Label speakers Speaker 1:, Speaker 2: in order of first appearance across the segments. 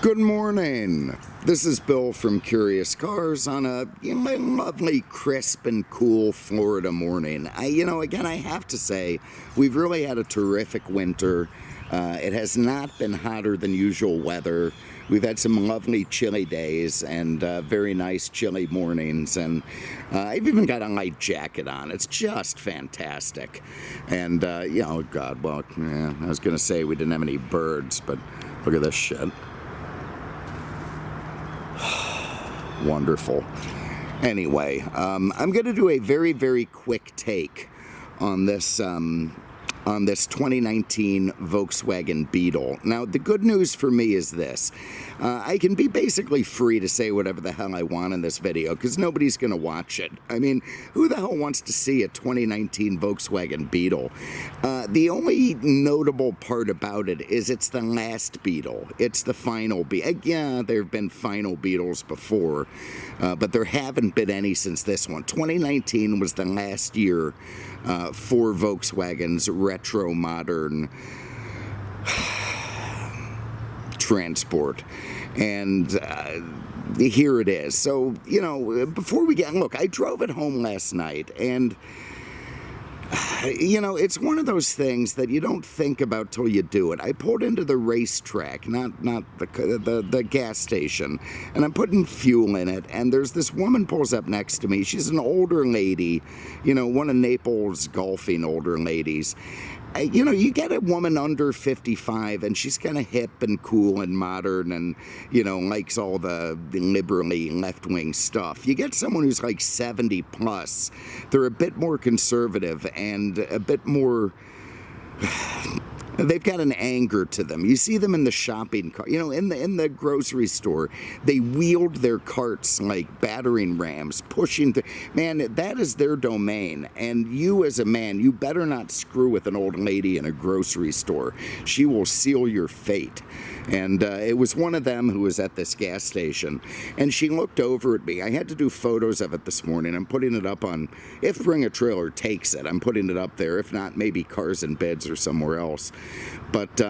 Speaker 1: Good morning. This is Bill from Curious Cars on a lovely, crisp and cool Florida morning. Again, I have to say, we've really had a terrific winter. It has not been hotter than usual weather. We've had some lovely chilly days and very nice chilly mornings, and I've even got a light jacket on. It's just fantastic. And, God, well, yeah, I was going to say we didn't have any birds, but look at this shit. Wonderful. Anyway, I'm going to do a very, very quick take on this 2019 Volkswagen Beetle. Now, the good news for me is this. I can be basically free to say whatever the hell I want in this video because nobody's going to watch it. I mean, who the hell wants to see a 2019 Volkswagen Beetle? The only notable part about it is it's the last Beetle. It's the final Beetle. Yeah, there have been final Beetles before, but there haven't been any since this one. 2019 was the last year for Volkswagen's retro modern transport, and here it is. So, before we look, I drove it home last night, and it's one of those things that you don't think about till you do it. I pulled into the racetrack, not the gas station, and I'm putting fuel in it, and there's this woman pulls up next to me. She's an older lady, one of Naples' golfing older ladies. You get a woman under 55 and she's kind of hip and cool and modern and, likes all the liberally left-wing stuff. You get someone who's like 70 plus. They're a bit more conservative and a bit more... They've got an anger to them. You see them in the shopping cart, in the grocery store. They wield their carts like battering rams, pushing. Man, that is their domain. And you, as a man, you better not screw with an old lady in a grocery store. She will seal your fate. And it was one of them who was at this gas station, and she looked over at me. I had to do photos of it this morning. I'm putting it up on, if Bring a Trailer takes it, I'm putting it up there. If not, maybe Cars and Bids or somewhere else. But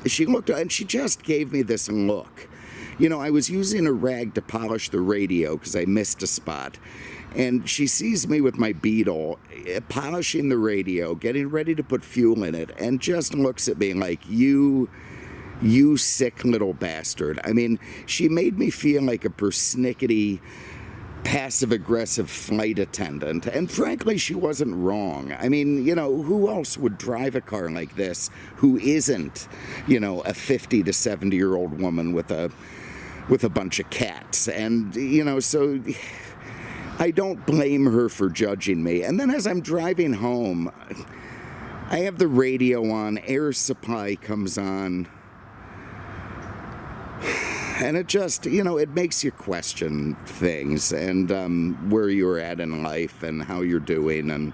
Speaker 1: she looked, and she just gave me this look. I was using a rag to polish the radio because I missed a spot. And she sees me with my Beetle, polishing the radio, getting ready to put fuel in it, and just looks at me like, you sick little bastard. I mean, she made me feel like a persnickety, passive-aggressive flight attendant. And frankly, she wasn't wrong. I mean, who else would drive a car like this who isn't, a 50 to 70-year-old woman with a bunch of cats? And, so I don't blame her for judging me. And then as I'm driving home, I have the radio on, Air Supply comes on, and it just, it makes you question things and where you're at in life and how you're doing. And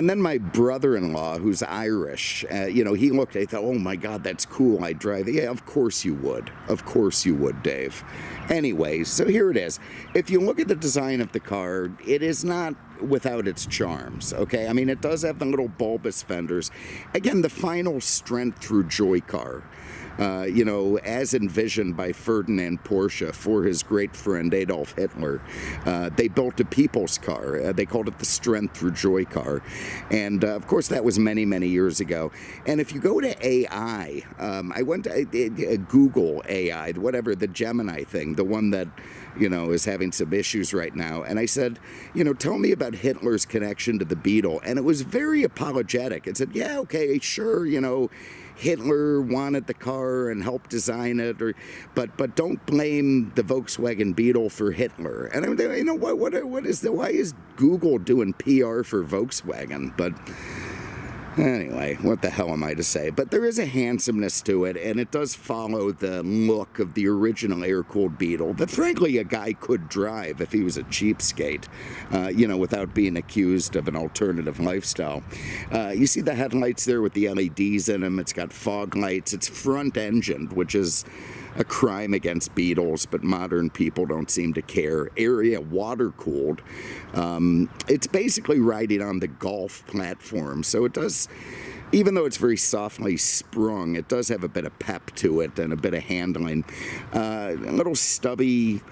Speaker 1: then my brother-in-law, who's Irish, he looked, I thought, oh my God, that's cool, I drive. Yeah, of course you would. Of course you would, Dave. Anyway, so here it is. If you look at the design of the car, it is not without its charms, okay? I mean, it does have the little bulbous fenders. Again, the final strength through joy car. As envisioned by Ferdinand Porsche for his great friend Adolf Hitler. They built a people's car. They called it the Strength Through Joy car. And, of course, that was many, many years ago. And if you go to AI, I went to Google AI, whatever, the Gemini thing, the one that, is having some issues right now. And I said, tell me about Hitler's connection to the Beetle. And it was very apologetic. It said, yeah, okay, sure, Hitler wanted the car and helped design it, but don't blame the Volkswagen Beetle for Hitler. And why is Google doing PR for Volkswagen? But anyway, what the hell am I to say? But there is a handsomeness to it, and it does follow the look of the original air-cooled Beetle that, frankly, a guy could drive if he was a cheapskate, without being accused of an alternative lifestyle. You see the headlights there with the LEDs in them. It's got fog lights. It's front-engined, which is a crime against Beetles, but modern people don't seem to care. Area water-cooled. It's basically riding on the Golf platform, so it does even though it's very softly sprung, it does have a bit of pep to it and a bit of handling. A little stubby,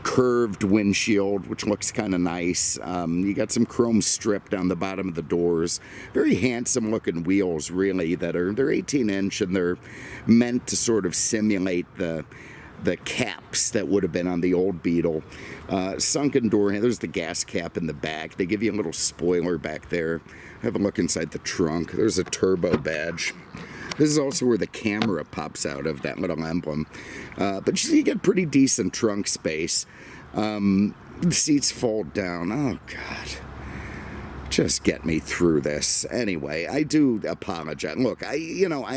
Speaker 1: curved windshield, which looks kind of nice. You got some chrome strip down the bottom of the doors. Very handsome looking wheels, really, they're 18-inch, and they're meant to sort of simulate the caps that would have been on the old Beetle. Sunken door, there's the gas cap in the back. They give you a little spoiler back there. Have a look inside the trunk. There's a turbo badge. This is also where the camera pops out of, that little emblem. But you get pretty decent trunk space. The seats fold down. Oh, God. Just get me through this. Anyway, I do apologize. Look, I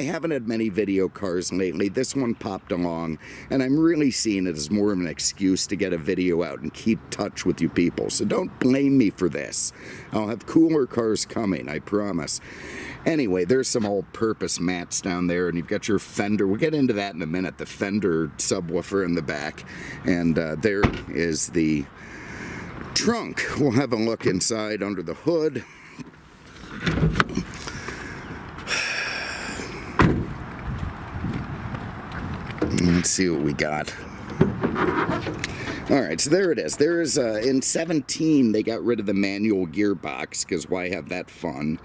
Speaker 1: haven't had many video cars lately. This one popped along, and I'm really seeing it as more of an excuse to get a video out and keep touch with you people. So don't blame me for this. I'll have cooler cars coming, I promise. Anyway, there's some all-purpose mats down there, and you've got your fender. We'll get into that in a minute, the fender subwoofer in the back. And there is the trunk. We'll have a look inside under the hood. Let's see what we got. All right, so there it is. There's in 17 they got rid of the manual gearbox, because why have that fun?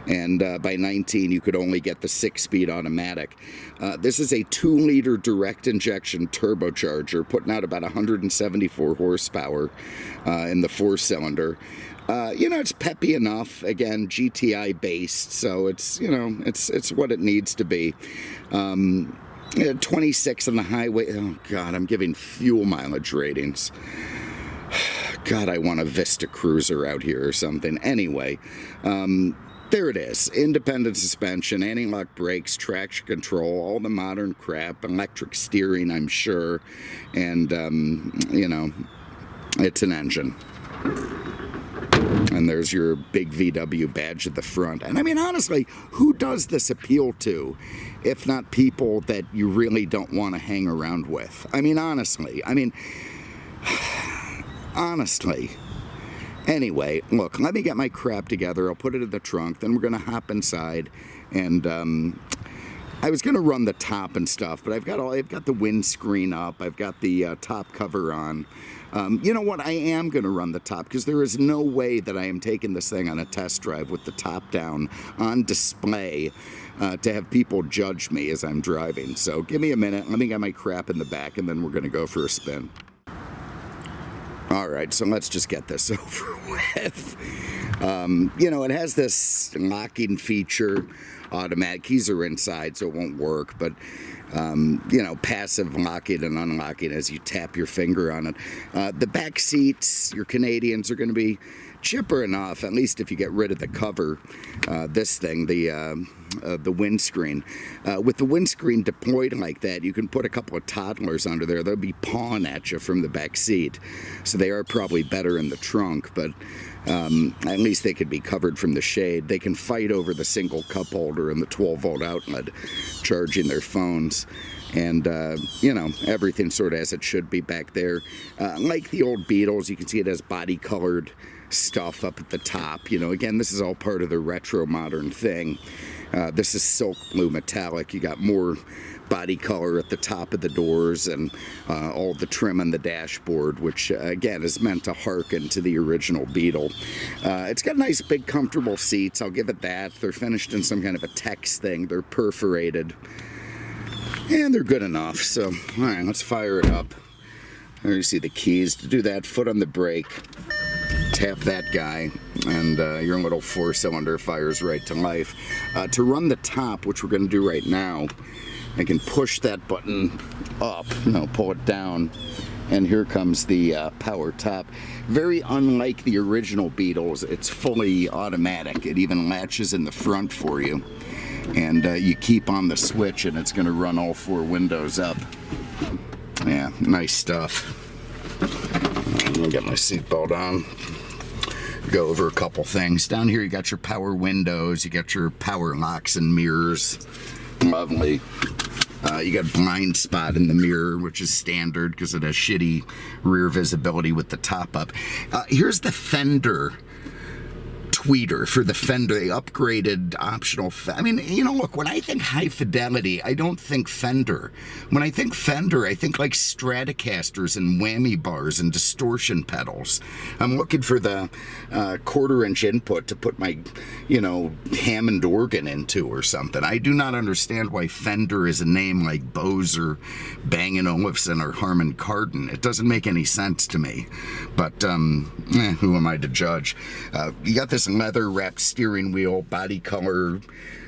Speaker 1: And by 19 you could only get the 6-speed automatic. This is a 2-liter direct injection turbocharger, putting out about 174 horsepower in the 4-cylinder. It's peppy enough. Again, GTI based, so it's it's what it needs to be. 26 on the highway. Oh, God, I'm giving fuel mileage ratings. God, I want a Vista Cruiser out here or something. Anyway, there it is. Independent suspension, anti-lock brakes, traction control, all the modern crap, electric steering, I'm sure. And, it's an engine. And there's your big VW badge at the front. And I mean, honestly, who does this appeal to, if not people that you really don't want to hang around with? I mean, honestly. Anyway, look, let me get my crap together. I'll put it in the trunk. Then we're going to hop inside. And I was going to run the top and stuff, but I've got the windscreen up. I've got the top cover on. You know what? I am going to run the top, because there is no way that I am taking this thing on a test drive with the top down on display to have people judge me as I'm driving. So give me a minute. Let me get my crap in the back, and then we're going to go for a spin. All right, so let's just get this over with. It has this locking feature. Automatic keys are inside, so it won't work, but passive locking and unlocking as you tap your finger on it. The back seats, your Canadians, are going to be chipper enough, at least if you get rid of the cover. This thing, the windscreen. With the windscreen deployed like that, you can put a couple of toddlers under there. They'll be pawing at you from the back seat. So they are probably better in the trunk, but at least they could be covered from the shade. They can fight over the single cup holder and the 12-volt outlet charging their phones. And, everything sort of as it should be back there. Like the old Beetles, you can see it has body-colored stuff up at the top. Again, this is all part of the retro modern thing. This is silk blue metallic. You got more body color at the top of the doors, and all the trim on the dashboard, which again is meant to hearken to the original Beetle. It's got nice big comfortable seats, I'll give it that. They're finished in some kind of a tex thing. They're perforated, and they're good enough. So all right, let's fire it up. There you see the keys. To do that, foot on the brake, tap that guy, and your little 4-cylinder fires right to life. To run the top, which we're going to do right now, I can push that button up, pull it down, and here comes the power top. Very unlike the original Beetles, it's fully automatic. It even latches in the front for you, and you keep on the switch and it's going to run all 4 windows up. Yeah, nice stuff. Let me get my seatbelt on. Go over a couple things. Down here you got your power windows, you got your power locks and mirrors. Lovely. You got blind spot in the mirror, which is standard because it has shitty rear visibility with the top up. Here's the fender tweeter for the Fender. They upgraded optional. I mean, you know, look, when I think high fidelity, I don't think Fender. When I think Fender, I think like Stratocasters and whammy bars and distortion pedals. I'm looking for the quarter-inch input to put my, you know, Hammond organ into or something. I do not understand why Fender is a name like Bose or Bang & Olufsen or Harman Kardon. It doesn't make any sense to me. But who am I to judge? You got this leather-wrapped steering wheel, body color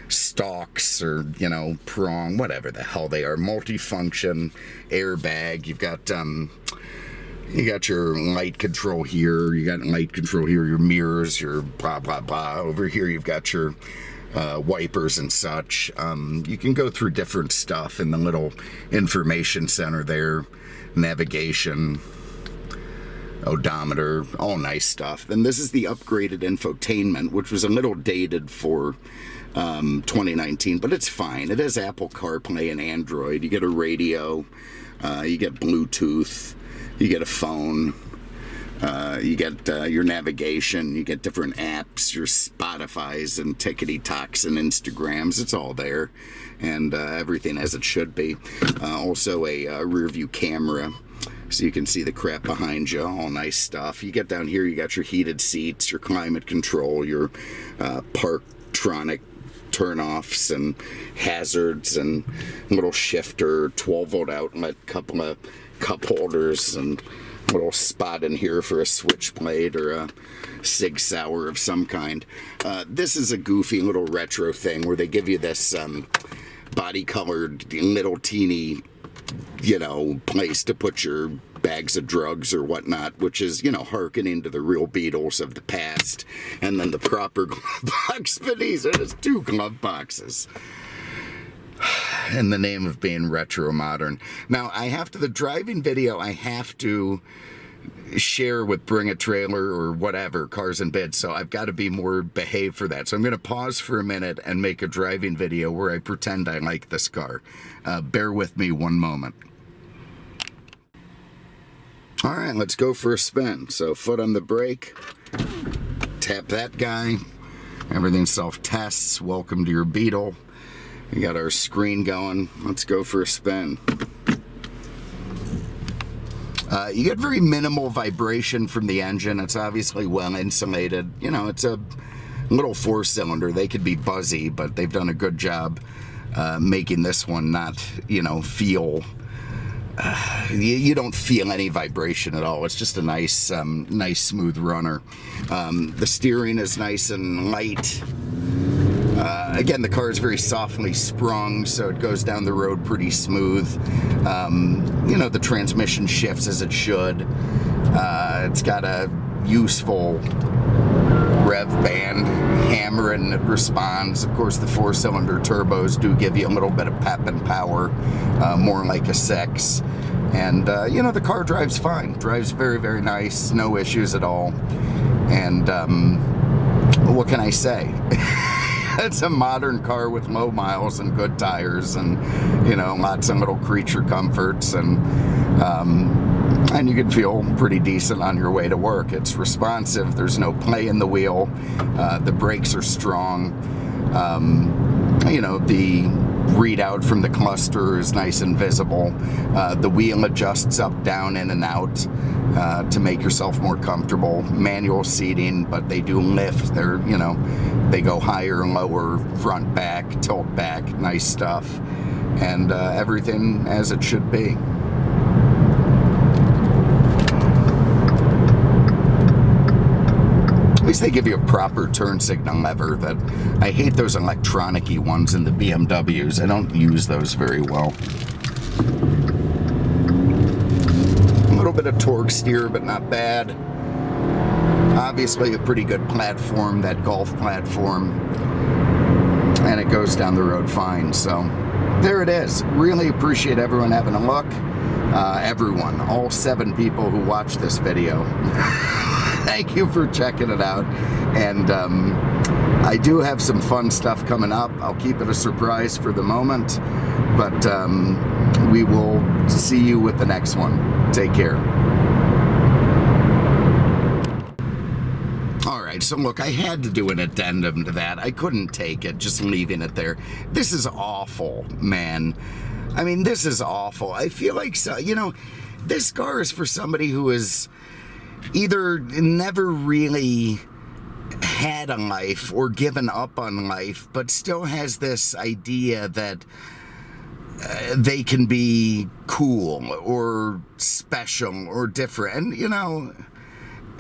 Speaker 1: stalks, or, you know, prong, whatever the hell they are, multifunction airbag. You've got you got your light control here, you got light control here, your mirrors, your blah blah blah. Over here you've got your wipers and such. You can go through different stuff in the little information center there, navigation, odometer, all nice stuff. And this is the upgraded infotainment, which was a little dated for 2019, but it's fine. It has Apple CarPlay and Android. You get a radio, you get Bluetooth, you get a phone, you get your navigation, you get different apps, your Spotify's and Tickety-Tocks and Instagrams. It's all there, and everything as it should be. Also a rear view camera, so you can see the crap behind you. All nice stuff. You get down here, you got your heated seats, your climate control, your Parktronic turn-offs and hazards, and little shifter, 12-volt outlet, couple of cup holders, and a little spot in here for a switchblade or a Sig Sauer of some kind. This is a goofy little retro thing where they give you this body-colored little teeny, you know, place to put your bags of drugs or whatnot, which is, you know, hearkening to the real Beatles of the past. And then the proper glove box beneath it is 2 glove boxes in the name of being retro modern. Now, the driving video I have to share with Bring a Trailer or whatever, Cars and Bids, so I've got to be more behaved for that. So I'm going to pause for a minute and make a driving video where I pretend I like this car. Bear with me one moment. All right, let's go for a spin. So foot on the brake, tap that guy, everything self-tests. Welcome to your Beetle. We got our screen going. Let's go for a spin. You get very minimal vibration from the engine. It's obviously well insulated. You know, it's a little 4-cylinder. They could be buzzy, but they've done a good job making this one not, you know, feel... you don't feel any vibration at all. It's just a nice, nice smooth runner. The steering is nice and light. Again, the car is very softly sprung, so it goes down the road pretty smooth. You know, the transmission shifts as it should. It's got a useful rev band hammer, and it responds. Of course, the 4-cylinder turbos do give you a little bit of pep and power, more like a 6. And, you know, the car drives fine. Drives very, very nice. No issues at all. And what can I say? It's a modern car with low miles and good tires, and, you know, lots of little creature comforts, and you can feel pretty decent on your way to work. It's responsive. There's no play in the wheel. The brakes are strong. You know, the readout from the cluster is nice and visible. The wheel adjusts up, down, in and out to make yourself more comfortable. Manual seating, but they do lift. They're, you know, they go higher and lower, front, back, tilt back, nice stuff. And everything as it should be. At least they give you a proper turn signal lever. That I hate those electronic-y ones in the BMWs. I don't use those very well. A little bit of torque steer, but not bad. Obviously a pretty good platform, that Golf platform. And it goes down the road fine, so there it is. Really appreciate everyone having a look. Everyone, all 7 people who watched this video. Thank you for checking it out. And I do have some fun stuff coming up. I'll keep it a surprise for the moment, but we will see you with the next one. Take care. All right. right, so look, I had to do an addendum to that. I couldn't take it, just leaving it there. This is awful, man. I mean, this is awful. I feel like, so, you know, this car is for somebody who is either never really had a life or given up on life, but still has this idea that they can be cool or special or different. And, you know,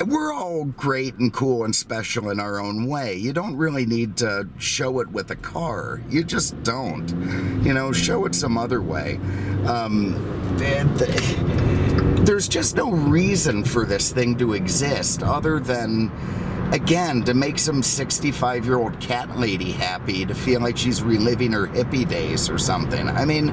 Speaker 1: we're all great and cool and special in our own way. You don't really need to show it with a car. You just don't. You know, show it some other way. There's just no reason for this thing to exist other than, again, to make some 65-year-old cat lady happy, to feel like she's reliving her hippie days or something. I mean,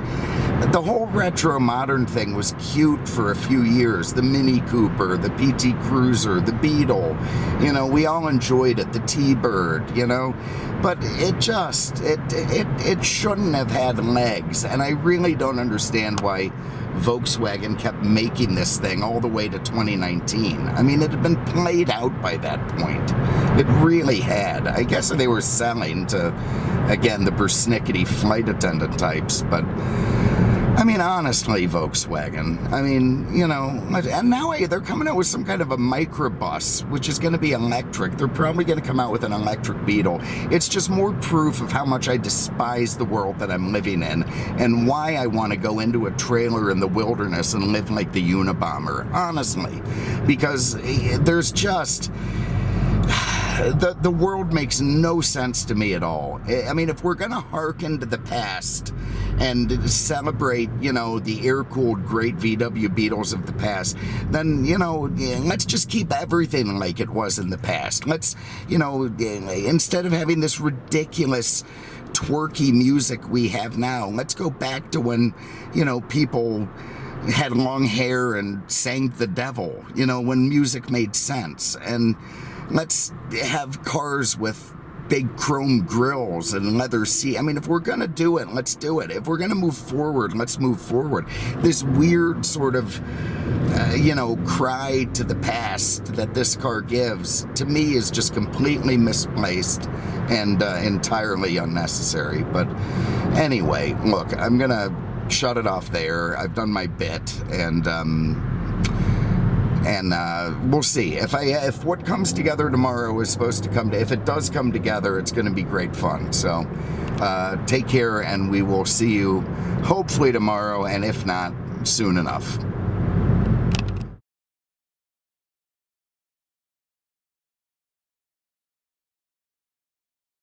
Speaker 1: the whole retro modern thing was cute for a few years. The Mini Cooper, the PT Cruiser, the Beetle, you know, we all enjoyed it. The T-Bird, you know, but it just, it shouldn't have had legs. And I really don't understand why Volkswagen kept making this thing all the way to 2019. I mean, it had been played out by that point. It really had. I guess they were selling to, again, the persnickety flight attendant types, but I mean, honestly, Volkswagen, I mean, you know, and now they're coming out with some kind of a microbus, which is going to be electric. They're probably going to come out with an electric Beetle. It's just more proof of how much I despise the world that I'm living in and why I want to go into a trailer in the wilderness and live like the Unabomber, honestly, because there's just... The world makes no sense to me at all. I mean, if we're going to hearken to the past and celebrate, you know, the air-cooled great VW Beetles of the past, then, you know, let's just keep everything like it was in the past. Let's, you know, instead of having this ridiculous twerky music we have now, let's go back to when, you know, people had long hair and sang the devil, you know, when music made sense. And let's have cars with big chrome grills and leather seats. I mean, if we're going to do it, let's do it. If we're going to move forward, let's move forward. This weird sort of, you know, cry to the past that this car gives, to me, is just completely misplaced and entirely unnecessary. But anyway, look, I'm going to shut it off there. I've done my bit, and we'll see if what comes together tomorrow is supposed to come to. If it does come together, it's going to be great fun. So take care, and we will see you hopefully tomorrow, and if not, soon enough.